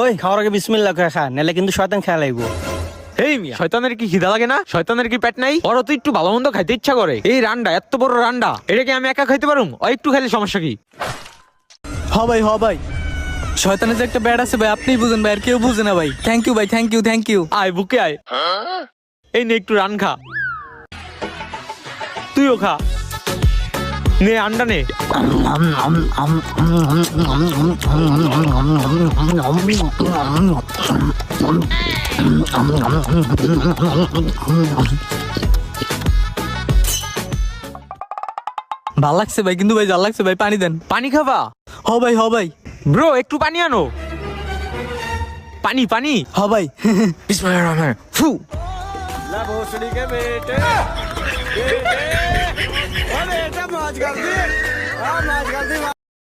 ওই খাওয়ার আগে বিসমিল্লাহ করে খা, নাহলে কিন্তু শয়তান খেয়া লাগবো। এই মিয়া, শয়তানের কি খিদা লাগে না? শয়তানের কি পেট নাই? ওর তো একটু ভালো মন্দ খাইতে ইচ্ছা করে। এই রান্ডা, এত বড় রান্ডা, এটা কি আমি একা খাইতে পারুম? ও একটু খাইলে সমস্যা কি? হ ভাই শয়তানের যে একটা ব্যাড আছে ভাই, আপনিই বুঝেন ভাই, আর কেউ বুঝে না ভাই। থ্যাংক ইউ ভাই, থ্যাংক ইউ। আয় বুকে আয়। এই নে একটু রান খা, তুইও খা, নে আন্ডা নে। ভাল লাগছে ভাই, কিন্তু ভাই জাল লাগছে ভাই, পানি দেন। পানি খাবা? হ ভাই ব্রো একটু পানি আনো। পানি পানি। হ ভাই। বিসমিল্লাহির রহমানির রহিম। ফু। ला भोसड़ी के बेटे अरे बेटा मौज कर दी, मौज कर दी।